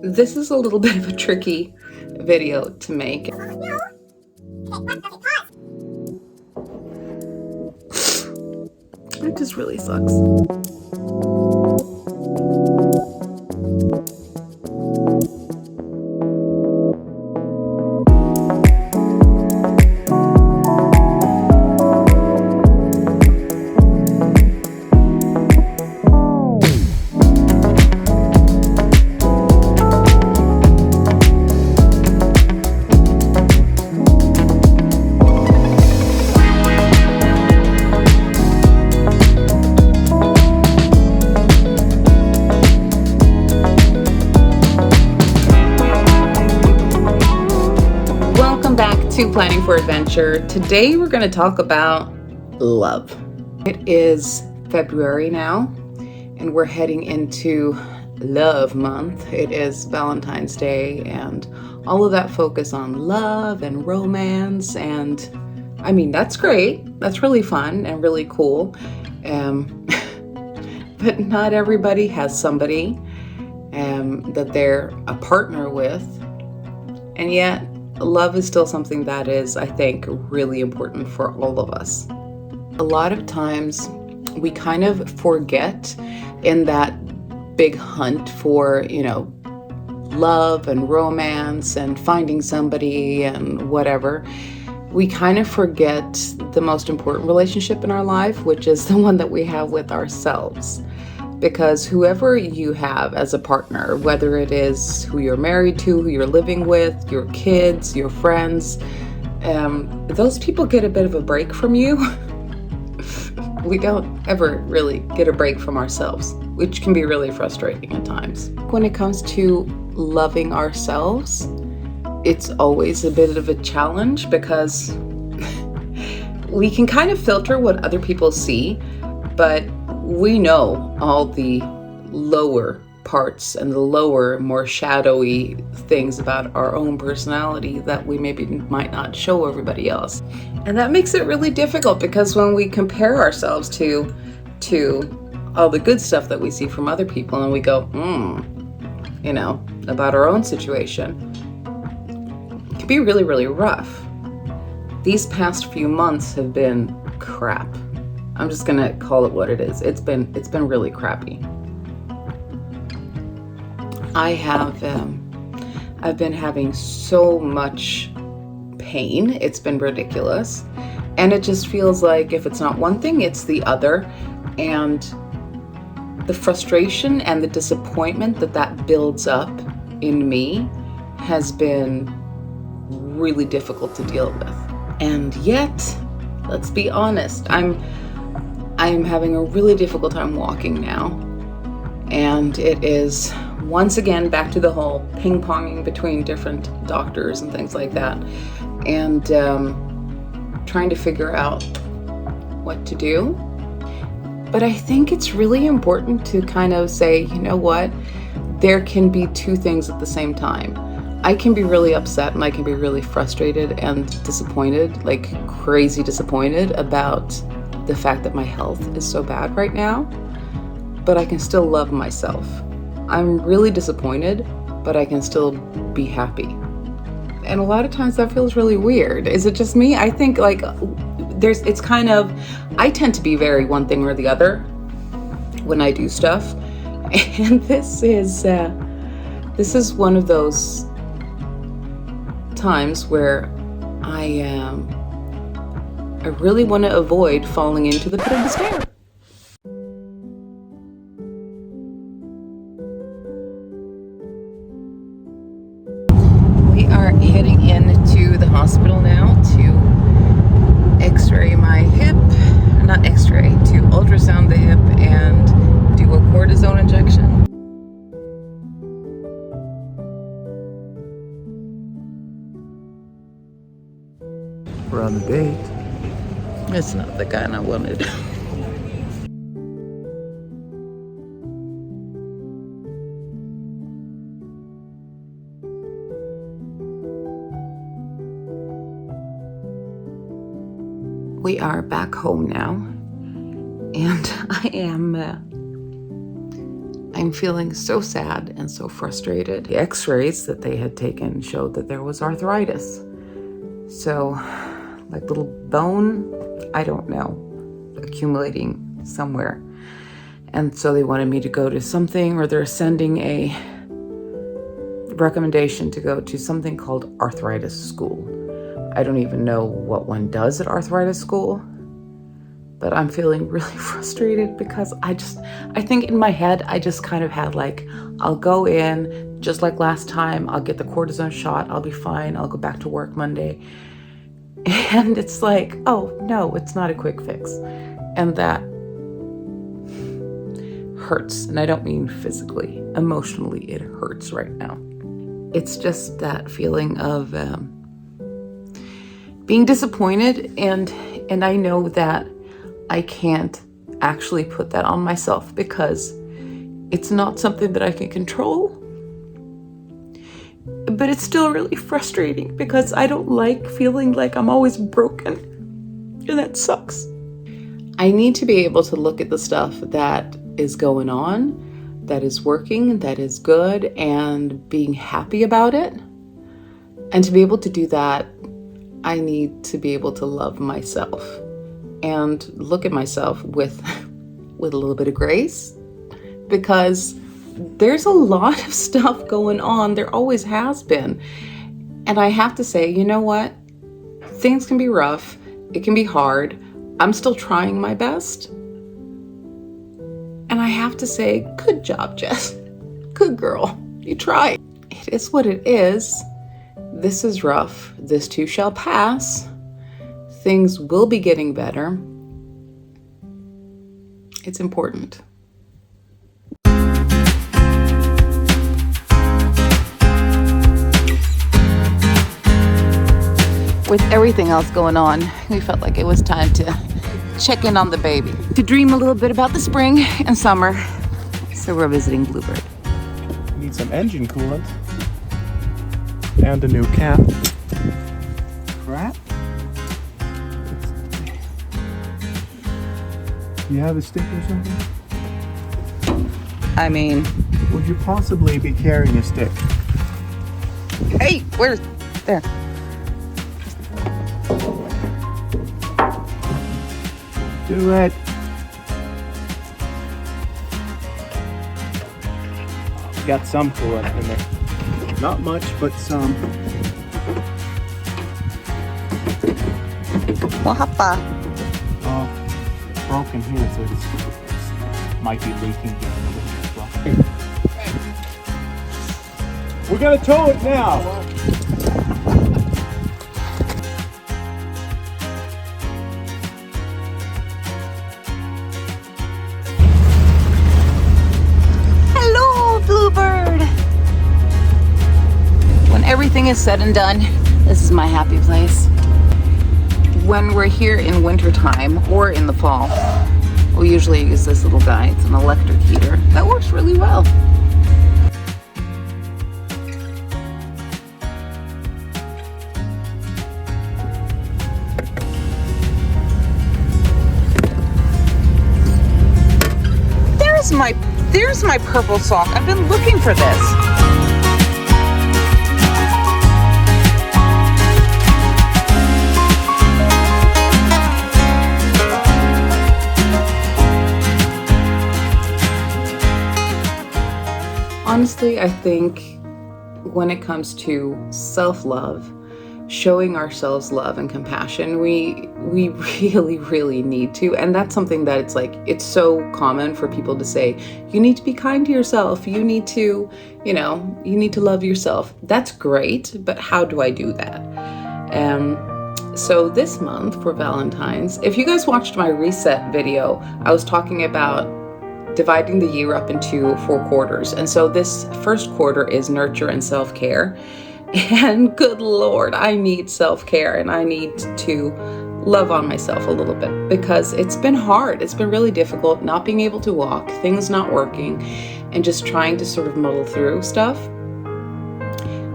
This is a little bit of a tricky video to make. It just really sucks. To Planning for Adventure. Today we're going to talk about love. It is February now and we're heading into Love Month. It is Valentine's Day and all of that focus on love and romance, and I mean that's great. That's really fun and really cool. But not everybody has somebody that they're a partner with, and yet love is still something that is, I think, really important for all of us. A lot of times we kind of forget in that big hunt for, love and romance and finding somebody and whatever. We kind of forget the most important relationship in our life, which is the one that we have with ourselves. Because whoever you have as a partner, whether it is who you're married to, who you're living with, your kids, your friends, those people get a bit of a break from you. We don't ever really get a break from ourselves, which can be really frustrating at times. When it comes to loving ourselves, it's always a bit of a challenge because we can kind of filter what other people see, but we know all the lower parts and the lower, more shadowy things about our own personality that we maybe might not show everybody else. And that makes it really difficult because when we compare ourselves to all the good stuff that we see from other people and we go, about our own situation, it can be really, really rough. These past few months have been crap. I'm just gonna call it what it is. It's been really crappy. I've been having so much pain. It's been ridiculous. And it just feels like if it's not one thing, it's the other. And the frustration and the disappointment that builds up in me has been really difficult to deal with. And yet, let's be honest, I'm having a really difficult time walking now. And it is once again back to the whole ping-ponging between different doctors and things like that. And trying to figure out what to do. But I think it's really important to kind of say, you know what? There can be two things at the same time. I can be really upset and I can be really frustrated and disappointed, like crazy disappointed about the fact that my health is so bad right now, but I can still love myself. I'm really disappointed, but I can still be happy. And a lot of times that feels really weird. Is it just me? I think I tend to be very one thing or the other when I do stuff. And this is one of those times where I really want to avoid falling into the pit of despair. We are heading into the hospital now to x-ray my hip, not x-ray, to ultrasound the hip and do a cortisone injection. We're on the date. It's not the kind I wanted. We are back home now, and I am I'm feeling so sad and so frustrated. The x-rays that they had taken showed that there was arthritis. So, like little bone, I don't know, accumulating somewhere. And so they wanted me to go to something, or they're sending a recommendation to go to something called arthritis school. I don't even know what one does at arthritis school, but I'm feeling really frustrated because I think in my head, I just kind of had like, I'll go in just like last time, I'll get the cortisone shot, I'll be fine, I'll go back to work Monday. And it's like, oh no, it's not a quick fix. And that hurts. And I don't mean physically, emotionally, it hurts right now. It's just that feeling of being disappointed, and I know that I can't actually put that on myself because it's not something that I can control. But it's still really frustrating because I don't like feeling like I'm always broken, and that sucks. I need to be able to look at the stuff that is going on, that is working, that is good, and being happy about it. And to be able to do that, I need to be able to love myself and look at myself with a little bit of grace, because there's a lot of stuff going on. There always has been. And I have to say, you know what? Things can be rough. It can be hard. I'm still trying my best. And I have to say, good job, Jess. Good girl. You tried. It is what it is. This is rough. This too shall pass. Things will be getting better. It's important. With everything else going on, we felt like it was time to check in on the baby, to dream a little bit about the spring and summer. So we're visiting Bluebird. Need some engine coolant. And a new cap. Crap. You have a stick or something? I mean, Would you possibly be carrying a stick? hey, where's, there. Do it. We got some coolant in there. Not much, but some. Wahapa. Oh, broken here, so it might be leaking here a little bit as well. We're gonna tow it now. Bluebird. When everything is said and done, this is my happy place. When we're here in wintertime or in the fall, we usually use this little guy. It's an electric heater. That works really well. There's my purple sock. I've been looking for this. Honestly, I think when it comes to self-love, showing ourselves love and compassion, we really, really need to. And that's something that it's so common for people to say, you need to be kind to yourself. You need to, you need to love yourself. That's great, but how do I do that? So this month for Valentine's, if you guys watched my reset video, I was talking about dividing the year up into 4 quarters. And so this first quarter is nurture and self-care. And good Lord, I need self-care and I need to love on myself a little bit because it's been hard. It's been really difficult not being able to walk, things not working, and just trying to sort of muddle through stuff.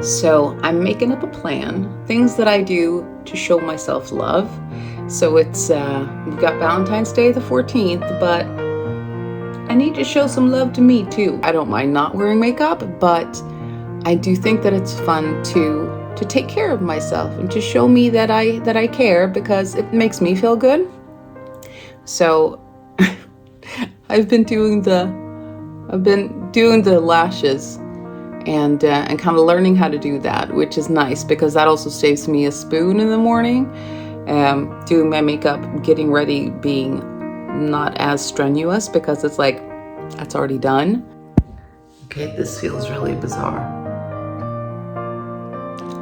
So I'm making up a plan, things that I do to show myself love. So it's, we've got Valentine's Day the 14th, but I need to show some love to me too. I don't mind not wearing makeup, but I do think that it's fun to take care of myself and to show me that I care, because it makes me feel good. So I've been doing the lashes and kind of learning how to do that, which is nice because that also saves me a spoon in the morning. Doing my makeup, getting ready, being not as strenuous because it's like that's already done. Okay, this feels really bizarre.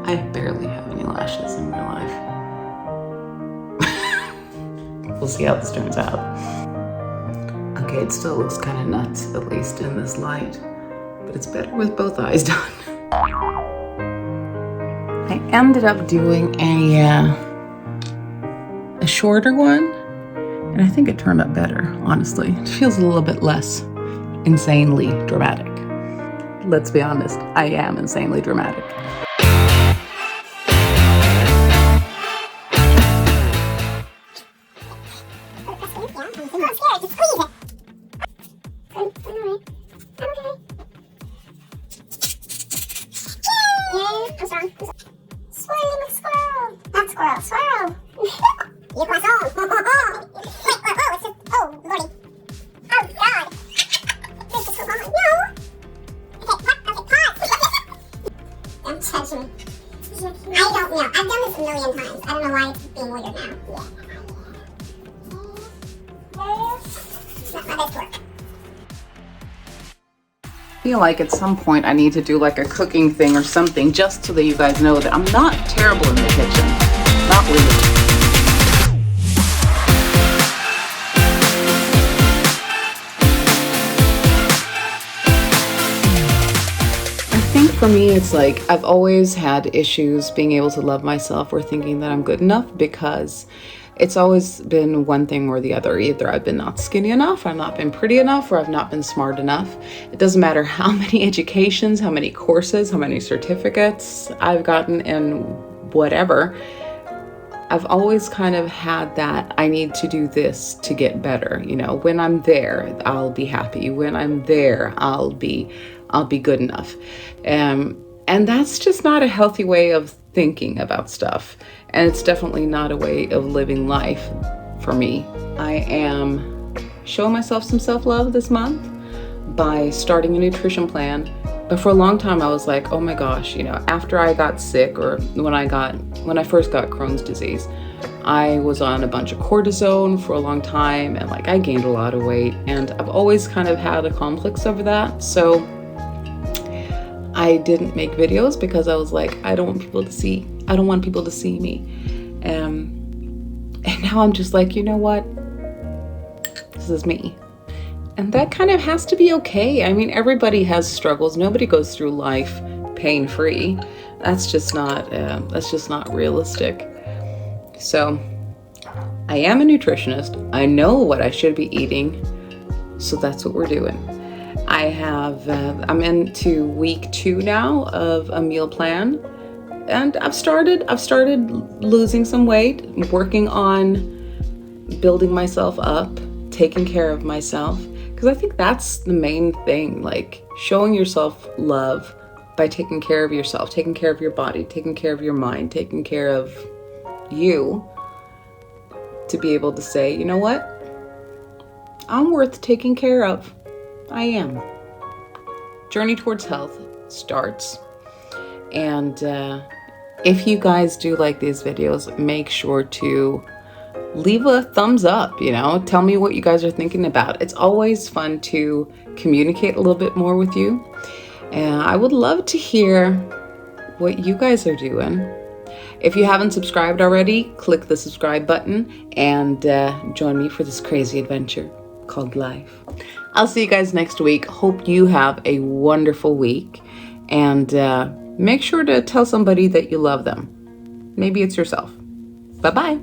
I barely have any lashes in real life. We'll see how this turns out. Okay, it still looks kind of nuts, at least in this light, but it's better with both eyes done. I ended up doing a shorter one, and I think it turned out better, honestly. It feels a little bit less insanely dramatic. Let's be honest, I am insanely dramatic. Swirl. You croissant. Wait, it's just, oh, lordy. Oh, God. This is so long. No. Okay, what? Okay, pause. Don't judge me. I don't know. I've done this a million times. I don't know why it's being weird now. It's not my best work. I feel like at some point I need to do like a cooking thing or something, just so that you guys know that I'm not terrible in the kitchen. Not really. I think for me it's like I've always had issues being able to love myself or thinking that I'm good enough, because it's always been one thing or the other. Either I've been not skinny enough, I've not been pretty enough, or I've not been smart enough. It doesn't matter how many educations, how many courses, how many certificates I've gotten in whatever. I've always kind of had that I need to do this to get better. You know, when I'm there, I'll be happy. When I'm there, I'll be good enough. And that's just not a healthy way of thinking about stuff. And it's definitely not a way of living life for me. I am showing myself some self-love this month by starting a nutrition plan. But for a long time I was like, oh my gosh, you know, after I got sick, or when I first got Crohn's disease, I was on a bunch of cortisone for a long time, and like I gained a lot of weight, and I've always kind of had a complex over that. So I didn't make videos because I was like, I don't want people to see me. And now I'm just like, you know what? This is me. And that kind of has to be okay. I mean, everybody has struggles. Nobody goes through life pain-free. That's just not realistic. So I am a nutritionist. I know what I should be eating. So that's what we're doing. I'm into week 2 now of a meal plan, and I've started losing some weight, working on building myself up, taking care of myself, because I think that's the main thing, like showing yourself love by taking care of yourself, taking care of your body, taking care of your mind, taking care of you, to be able to say, you know what? I'm worth taking care of. I am. Journey towards health starts. And if you guys do like these videos, make sure to leave a thumbs up, you know, tell me what you guys are thinking about. It's always fun to communicate a little bit more with you. And I would love to hear what you guys are doing. If you haven't subscribed already, click the subscribe button and join me for this crazy adventure called life. I'll see you guys next week. Hope you have a wonderful week, and make sure to tell somebody that you love them. Maybe it's yourself. Bye-bye.